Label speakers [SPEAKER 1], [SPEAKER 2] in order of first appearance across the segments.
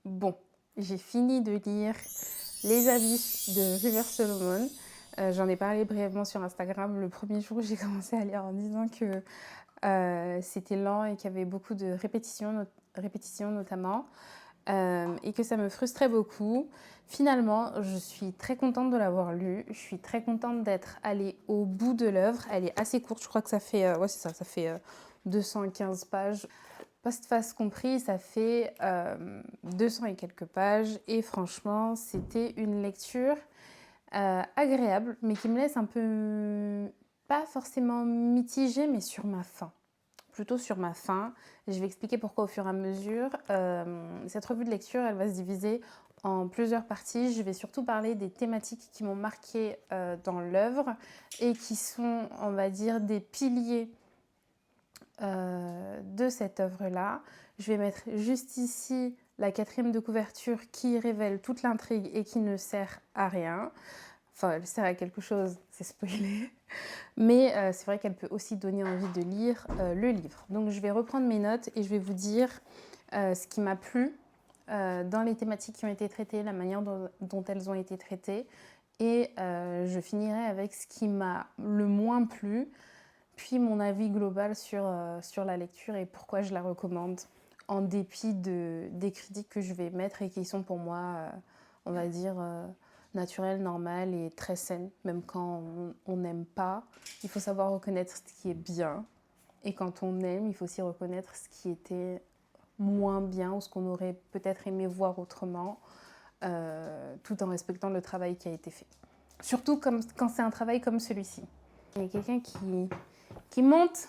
[SPEAKER 1] Bon, j'ai fini de lire Les Abysses de River Solomon. J'en ai parlé brièvement sur Instagram. Le premier jour, j'ai commencé à lire en disant que c'était lent et qu'il y avait beaucoup de répétitions notamment, et que ça me frustrait beaucoup. Finalement, je suis très contente de l'avoir lu. Je suis très contente d'être allée au bout de l'œuvre. Elle est assez courte, je crois que ça fait, ouais, c'est ça, ça fait 215 pages. Postface compris, ça fait 200 et quelques pages. Et franchement, c'était une lecture agréable, mais qui me laisse un peu, pas forcément mitigée, mais sur ma faim. Plutôt sur ma faim. Je vais expliquer pourquoi au fur et à mesure. Cette revue de lecture, elle va se diviser en plusieurs parties. Je vais surtout parler des thématiques qui m'ont marqué dans l'œuvre et qui sont, on va dire, des piliers de cette œuvre-là. Je vais mettre juste ici la quatrième de couverture qui révèle toute l'intrigue et qui ne sert à rien. Enfin, elle sert à quelque chose, c'est spoilé. Mais c'est vrai qu'elle peut aussi donner envie de lire le livre. Donc je vais reprendre mes notes et je vais vous dire ce qui m'a plu dans les thématiques qui ont été traitées, la manière dont elles ont été traitées. Et je finirai avec ce qui m'a le moins plu, puis mon avis global sur la lecture et pourquoi je la recommande, en dépit des critiques que je vais mettre et qui sont pour moi, on va dire, naturelles, normales et très saines. Même quand on n'aime pas, il faut savoir reconnaître ce qui est bien. Et quand on aime, il faut aussi reconnaître ce qui était moins bien ou ce qu'on aurait peut-être aimé voir autrement, tout en respectant le travail qui a été fait. Surtout quand c'est un travail comme celui-ci. Il y a quelqu'un qui monte,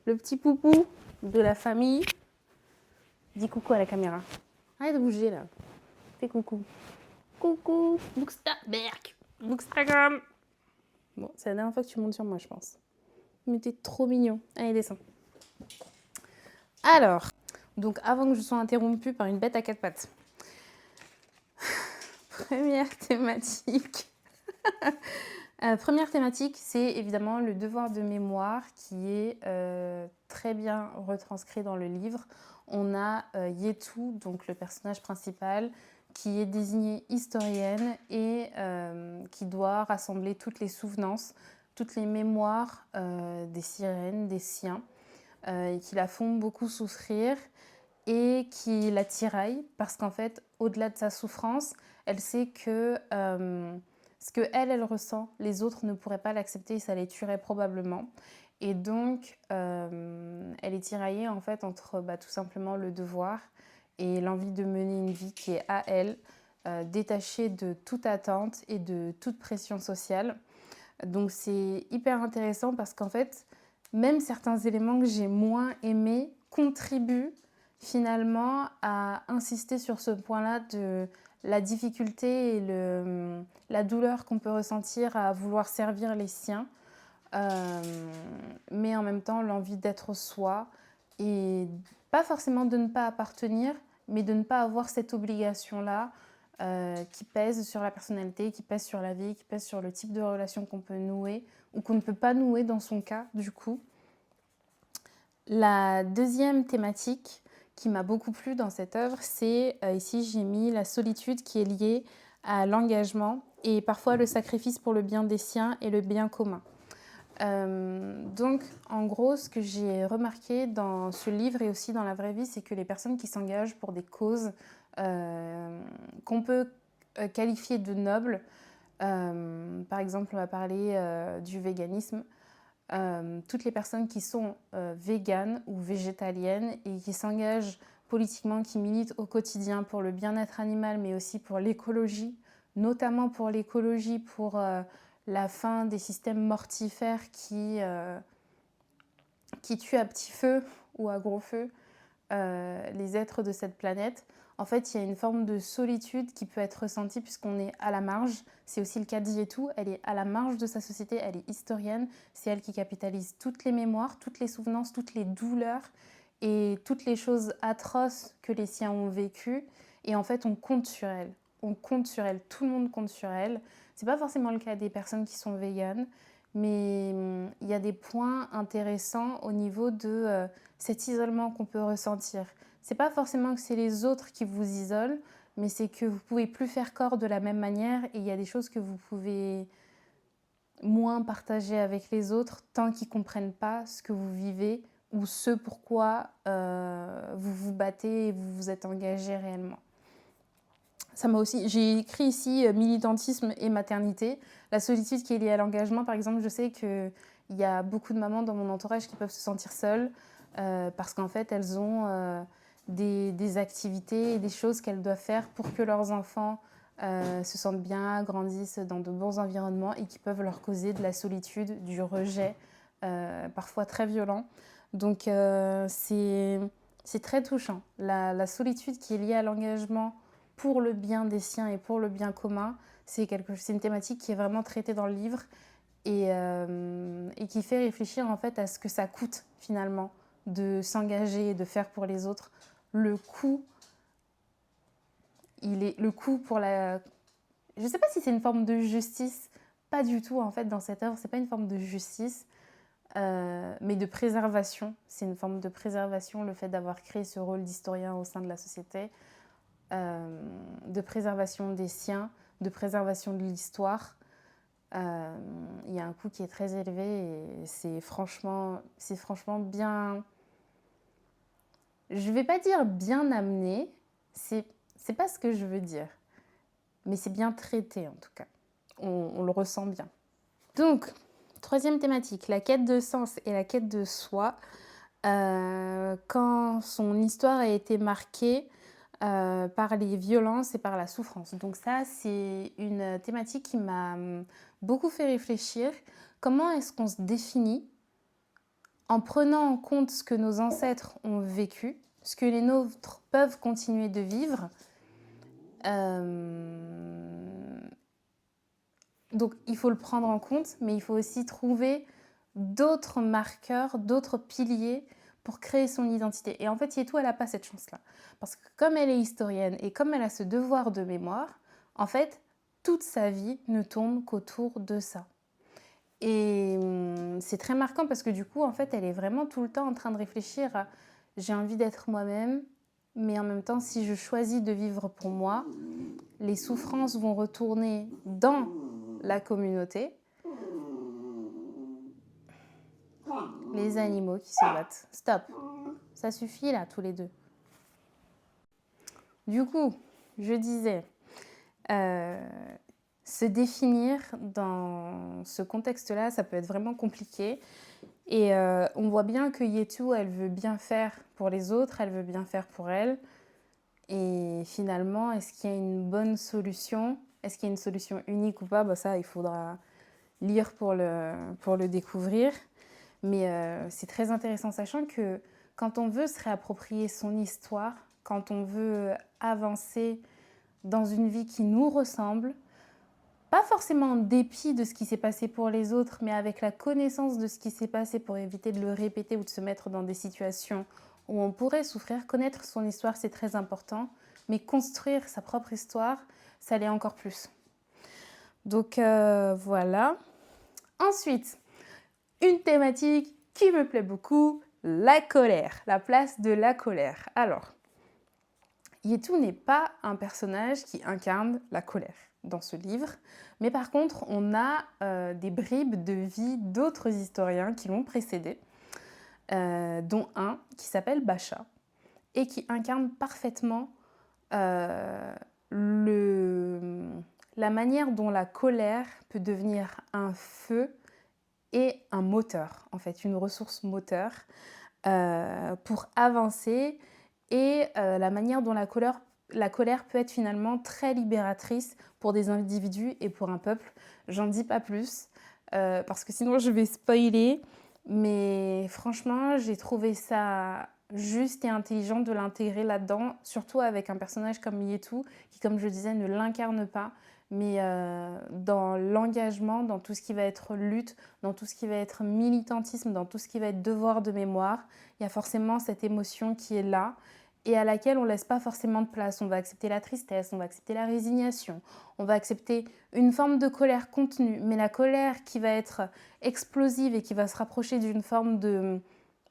[SPEAKER 1] le petit poupou de la famille. Dis coucou à la caméra. Arrête de bouger là. Fais coucou. Coucou. Bookstaberg. Bookstagram. Bon, c'est la dernière fois que tu montes sur moi, je pense. Mais t'es trop mignon. Allez, descends. Alors, donc avant que je sois interrompue par une bête à quatre pattes. Première thématique. Première thématique, c'est évidemment le devoir de mémoire qui est très bien retranscrit dans le livre. On a Yetu, donc le personnage principal, qui est désignée historienne et qui doit rassembler toutes les souvenances, toutes les mémoires des sirènes, des siens, et qui la font beaucoup souffrir et qui la tiraille parce qu'en fait, au-delà de sa souffrance, elle sait que ce que elle ressent, les autres ne pourraient pas l'accepter et ça les tuerait probablement. Et donc, elle est tiraillée en fait entre tout simplement le devoir et l'envie de mener une vie qui est à elle, détachée de toute attente et de toute pression sociale. Donc c'est hyper intéressant parce qu'en fait, même certains éléments que j'ai moins aimés contribuent finalement à insister sur ce point-là de la difficulté et la douleur qu'on peut ressentir à vouloir servir les siens, mais en même temps l'envie d'être soi et pas forcément de ne pas appartenir, mais de ne pas avoir cette obligation-là qui pèse sur la personnalité, qui pèse sur la vie, qui pèse sur le type de relation qu'on peut nouer ou qu'on ne peut pas nouer dans son cas du coup. La deuxième thématique qui m'a beaucoup plu dans cette œuvre, c'est ici j'ai mis la solitude qui est liée à l'engagement et parfois le sacrifice pour le bien des siens et le bien commun. Donc en gros ce que j'ai remarqué dans ce livre et aussi dans la vraie vie, c'est que les personnes qui s'engagent pour des causes qu'on peut qualifier de nobles, par exemple on va parler du véganisme, toutes les personnes qui sont véganes ou végétaliennes et qui s'engagent politiquement, qui militent au quotidien pour le bien-être animal, mais aussi pour l'écologie, notamment pour l'écologie, pour la fin des systèmes mortifères qui tuent à petit feu ou à gros feu les êtres de cette planète. En fait, il y a une forme de solitude qui peut être ressentie puisqu'on est à la marge. C'est aussi le cas d'Yetu. Elle est à la marge de sa société, elle est historienne. C'est elle qui capitalise toutes les mémoires, toutes les souvenances, toutes les douleurs et toutes les choses atroces que les siens ont vécues. Et en fait, on compte sur elle. On compte sur elle. Tout le monde compte sur elle. C'est pas forcément le cas des personnes qui sont véganes, mais il y a des points intéressants au niveau de cet isolement qu'on peut ressentir, c'est pas forcément que c'est les autres qui vous isolent, mais c'est que vous pouvez plus faire corps de la même manière et il y a des choses que vous pouvez moins partager avec les autres tant qu'ils comprennent pas ce que vous vivez ou ce pourquoi vous vous battez et vous vous êtes engagé réellement. Ça m'a aussi, j'ai écrit ici militantisme et maternité. La solitude qui est liée à l'engagement, par exemple, je sais qu'il y a beaucoup de mamans dans mon entourage qui peuvent se sentir seules parce qu'en fait, elles ont des activités et des choses qu'elles doivent faire pour que leurs enfants se sentent bien, grandissent dans de bons environnements et qui peuvent leur causer de la solitude, du rejet, parfois très violent. Donc, c'est très touchant. La solitude qui est liée à l'engagement pour le bien des siens et pour le bien commun, c'est une thématique qui est vraiment traitée dans le livre et qui fait réfléchir en fait à ce que ça coûte finalement de s'engager et de faire pour les autres. Le coût, le coût pour la... Je ne sais pas si c'est une forme de justice, pas du tout en fait dans cette œuvre, c'est pas une forme de justice, mais de préservation. C'est une forme de préservation, le fait d'avoir créé ce rôle d'historien au sein de la société. De préservation des siens, de préservation de l'histoire. Il y a un coût qui est très élevé et c'est franchement bien... Je ne vais pas dire bien amené, c'est pas ce que je veux dire, mais c'est bien traité en tout cas. On le ressent bien. Donc, troisième thématique, la quête de sens et la quête de soi. Quand son histoire a été marquée par les violences et par la souffrance. Donc ça, c'est une thématique qui m'a beaucoup fait réfléchir. Comment est-ce qu'on se définit en prenant en compte ce que nos ancêtres ont vécu, ce que les nôtres peuvent continuer de vivre. Donc il faut le prendre en compte, mais il faut aussi trouver d'autres marqueurs, d'autres piliers pour créer son identité. Et en fait, Yetu, elle n'a pas cette chance-là. Parce que comme elle est historienne et comme elle a ce devoir de mémoire, en fait, toute sa vie ne tourne qu'autour de ça. Et c'est très marquant parce que du coup, en fait, elle est vraiment tout le temps en train de réfléchir à « j'ai envie d'être moi-même, mais en même temps, si je choisis de vivre pour moi, les souffrances vont retourner dans la communauté. » Les animaux qui se battent. Stop. Ça suffit là, tous les deux. Du coup, je disais, se définir dans ce contexte-là, ça peut être vraiment compliqué. Et on voit bien que Yetu, elle veut bien faire pour les autres, elle veut bien faire pour elle. Et finalement, est-ce qu'il y a une bonne solution? Est-ce qu'il y a une solution unique ou pas? Ça, il faudra lire pour le découvrir. Mais c'est très intéressant, sachant que quand on veut se réapproprier son histoire, quand on veut avancer dans une vie qui nous ressemble, pas forcément en dépit de ce qui s'est passé pour les autres, mais avec la connaissance de ce qui s'est passé pour éviter de le répéter ou de se mettre dans des situations où on pourrait souffrir. Connaître son histoire, c'est très important, mais construire sa propre histoire, ça l'est encore plus. Donc voilà. Ensuite, une thématique qui me plaît beaucoup, la colère, la place de la colère. Alors, Yetu n'est pas un personnage qui incarne la colère dans ce livre, mais par contre, on a des bribes de vie d'autres historiens qui l'ont précédé, dont un qui s'appelle Bacha, et qui incarne parfaitement la manière dont la colère peut devenir un feu et un moteur, en fait, une ressource moteur pour avancer et la manière dont la colère peut être finalement très libératrice pour des individus et pour un peuple. J'en dis pas plus parce que sinon je vais spoiler, mais franchement, j'ai trouvé ça juste et intelligent de l'intégrer là-dedans, surtout avec un personnage comme Yetu qui, comme je disais, ne l'incarne pas, mais dans l'engagement, dans tout ce qui va être lutte, dans tout ce qui va être militantisme, dans tout ce qui va être devoir de mémoire, il y a forcément cette émotion qui est là et à laquelle on ne laisse pas forcément de place. On va accepter la tristesse, on va accepter la résignation, on va accepter une forme de colère contenue, mais la colère qui va être explosive et qui va se rapprocher d'une forme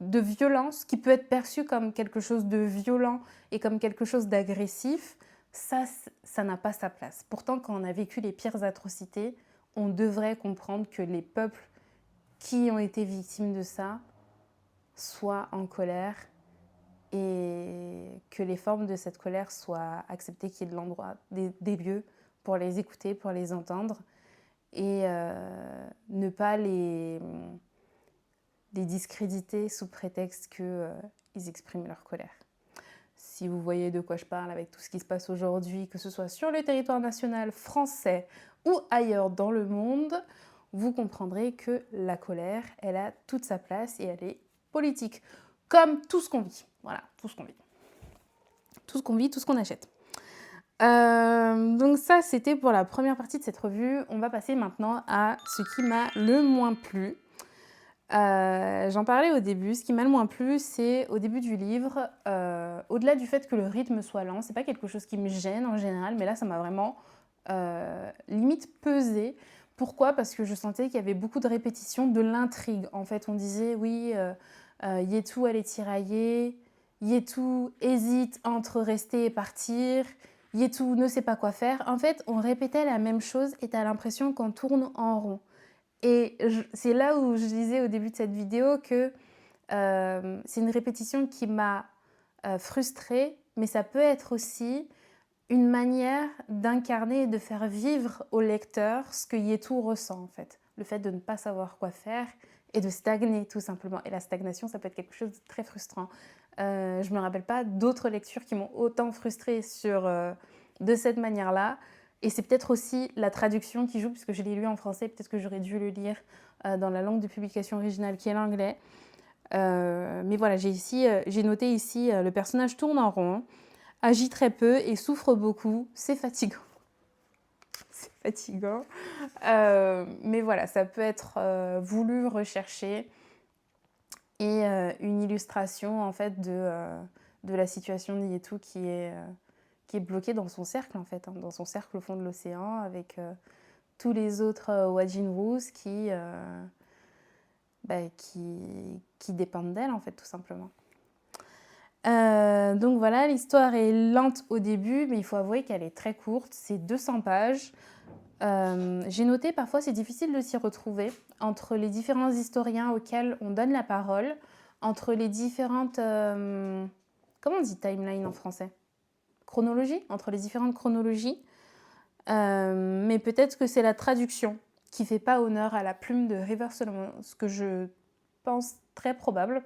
[SPEAKER 1] de violence, qui peut être perçu comme quelque chose de violent et comme quelque chose d'agressif, ça n'a pas sa place. Pourtant, quand on a vécu les pires atrocités, on devrait comprendre que les peuples qui ont été victimes de ça soient en colère et que les formes de cette colère soient acceptées, qu'il y ait de l'endroit, des lieux pour les écouter, pour les entendre et ne pas les discréditer sous prétexte qu'ils expriment leur colère. Si vous voyez de quoi je parle avec tout ce qui se passe aujourd'hui, que ce soit sur le territoire national français ou ailleurs dans le monde, vous comprendrez que la colère, elle a toute sa place et elle est politique. Comme tout ce qu'on vit. Voilà, tout ce qu'on vit. Tout ce qu'on vit, tout ce qu'on achète. Donc ça, c'était pour la première partie de cette revue. On va passer maintenant à ce qui m'a le moins plu. J'en parlais au début. Ce qui m'a le moins plu, c'est au début du livre, au-delà du fait que le rythme soit lent, c'est pas quelque chose qui me gêne en général, mais là, ça m'a vraiment limite pesé. Pourquoi ? Parce que je sentais qu'il y avait beaucoup de répétitions de l'intrigue. En fait, on disait, oui, Yetu, elle est tiraillée, Yetu hésite entre rester et partir, Yetu ne sait pas quoi faire. En fait, on répétait la même chose et tu as l'impression qu'on tourne en rond. Et c'est là où je disais au début de cette vidéo que c'est une répétition qui m'a frustrée, mais ça peut être aussi une manière d'incarner et de faire vivre au lecteur ce que Yetu ressent en fait. Le fait de ne pas savoir quoi faire et de stagner tout simplement. Et la stagnation, ça peut être quelque chose de très frustrant. Je ne me rappelle pas d'autres lectures qui m'ont autant frustrée de cette manière-là. Et c'est peut-être aussi la traduction qui joue, puisque je l'ai lu en français, peut-être que j'aurais dû le lire dans la langue de publication originale qui est l'anglais. Mais voilà, j'ai noté ici, le personnage tourne en rond, agit très peu et souffre beaucoup. C'est fatigant. C'est fatigant. Mais voilà, ça peut être voulu, recherché. Et une illustration en fait de la situation de Yetu qui est bloquée dans son cercle en fait, hein, dans son cercle au fond de l'océan avec tous les autres Wajinrus qui dépendent d'elle en fait tout simplement. Donc voilà, l'histoire est lente au début, mais il faut avouer qu'elle est très courte, c'est 200 pages. J'ai noté parfois c'est difficile de s'y retrouver entre les différents historiens auxquels on donne la parole, entre les différentes... comment on dit timeline en français ? Chronologie ? Entre les différentes chronologies. Mais peut-être que c'est la traduction qui ne fait pas honneur à la plume de River Solomon, ce que je pense très probable.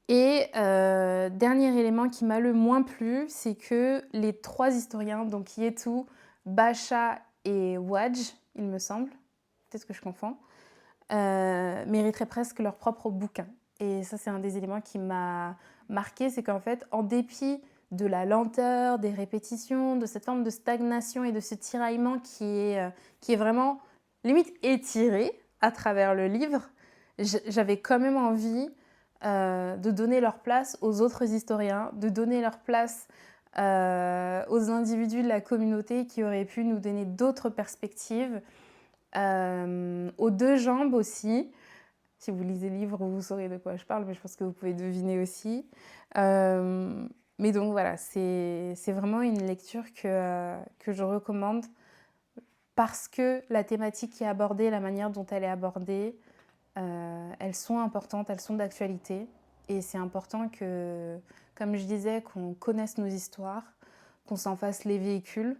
[SPEAKER 1] Et dernier élément qui m'a le moins plu, c'est que les 3 historiens, donc Yetu, Bacha et Wadj, il me semble, peut-être que je confonds, mériteraient presque leur propre bouquin. Et ça, c'est un des éléments qui m'a marqué, c'est qu'en fait, en dépit de la lenteur, des répétitions, de cette forme de stagnation et de ce tiraillement qui est vraiment limite étiré à travers le livre, j'avais quand même envie de donner leur place aux autres historiens, de donner leur place aux individus de la communauté qui auraient pu nous donner d'autres perspectives, aux 2 jambes aussi. Si vous lisez le livre, vous saurez de quoi je parle, mais je pense que vous pouvez deviner aussi. Mais donc voilà, c'est vraiment une lecture que je recommande parce que la thématique qui est abordée, la manière dont elle est abordée, elles sont importantes, elles sont d'actualité. Et c'est important que, comme je disais, qu'on connaisse nos histoires, qu'on s'en fasse les véhicules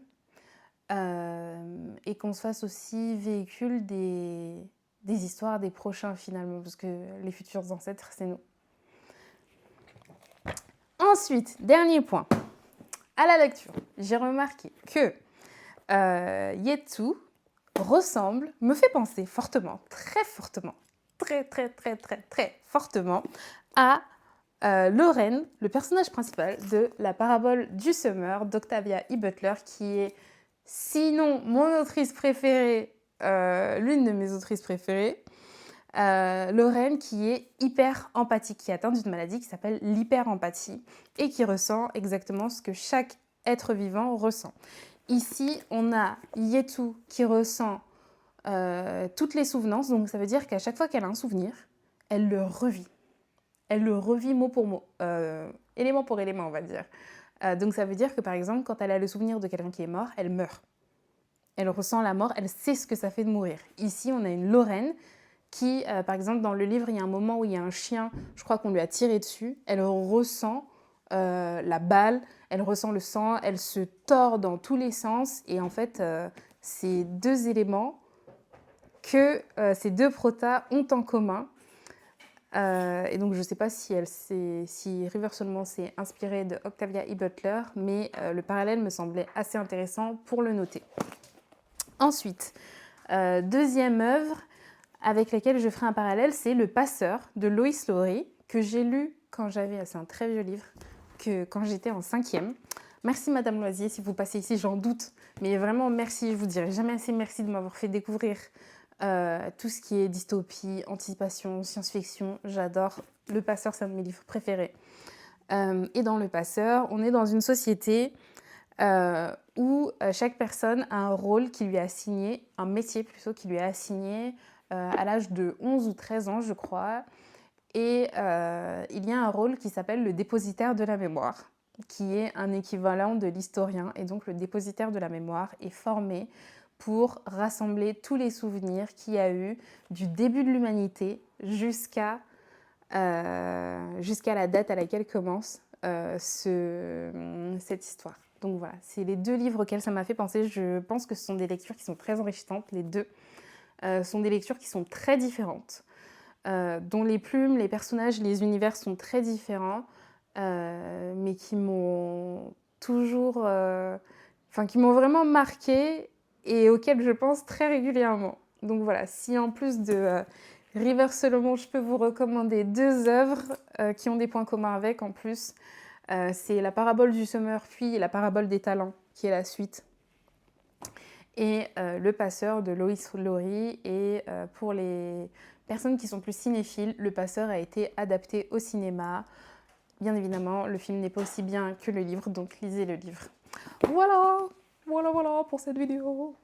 [SPEAKER 1] et qu'on se fasse aussi véhicule des histoires des prochains finalement, parce que les futurs ancêtres, c'est nous. Ensuite, dernier point, à la lecture, j'ai remarqué que Yetu me fait penser fortement, très fortement, très fortement à Lorraine, le personnage principal de la parabole du semeur d'Octavia E. Butler, qui est sinon mon autrice préférée, l'une de mes autrices préférées. Lorraine qui est hyper empathique, qui est atteinte d'une maladie qui s'appelle l'hyper-empathie et qui ressent exactement ce que chaque être vivant ressent. Ici, on a Yetu qui ressent toutes les souvenances, donc ça veut dire qu'à chaque fois qu'elle a un souvenir, elle le revit. Elle le revit mot pour mot, élément pour élément, on va dire. Donc ça veut dire que par exemple, quand elle a le souvenir de quelqu'un qui est mort, elle meurt. Elle ressent la mort, elle sait ce que ça fait de mourir. Ici, on a une Lorraine qui, par exemple, dans le livre, il y a un moment où il y a un chien, je crois qu'on lui a tiré dessus, elle ressent la balle, elle ressent le sang, elle se tord dans tous les sens. Et en fait, ces deux éléments que ces deux protas ont en commun. Et donc, je ne sais pas si River Seulement s'est inspiré de Octavia E. Butler, mais le parallèle me semblait assez intéressant pour le noter. Ensuite, deuxième œuvre avec laquelle je ferai un parallèle, c'est Le Passeur de Lois Lowry, que j'ai lu quand j'avais, c'est un très vieux livre, quand j'étais en 5e. Merci Madame Loisier, si vous passez ici, j'en doute, mais vraiment merci, je vous dirai jamais assez merci de m'avoir fait découvrir tout ce qui est dystopie, anticipation, science-fiction, j'adore. Le Passeur, c'est un de mes livres préférés. Et dans Le Passeur, on est dans une société où chaque personne a un rôle qui lui est assigné, un métier plutôt qui lui est assigné à l'âge de 11 ou 13 ans, je crois. Et il y a un rôle qui s'appelle le dépositaire de la mémoire, qui est un équivalent de l'historien. Et donc le dépositaire de la mémoire est formé pour rassembler tous les souvenirs qu'il y a eu du début de l'humanité jusqu'à la date à laquelle commence cette histoire. Donc voilà, c'est les deux livres auxquels ça m'a fait penser. Je pense que ce sont des lectures qui sont très enrichissantes, les deux. Sont des lectures qui sont très différentes, dont les plumes, les personnages, les univers sont très différents, mais qui m'ont toujours... qui m'ont vraiment marqué et auxquels je pense très régulièrement. Donc voilà, si en plus de River Solomon, je peux vous recommander deux œuvres qui ont des points communs avec en plus, c'est La parabole du semeur, puis La parabole des talents, qui est la suite. Et Le Passeur de Lois Lowry. Et pour les personnes qui sont plus cinéphiles, Le Passeur a été adapté au cinéma. Bien évidemment, le film n'est pas aussi bien que le livre, donc lisez le livre. Voilà pour cette vidéo.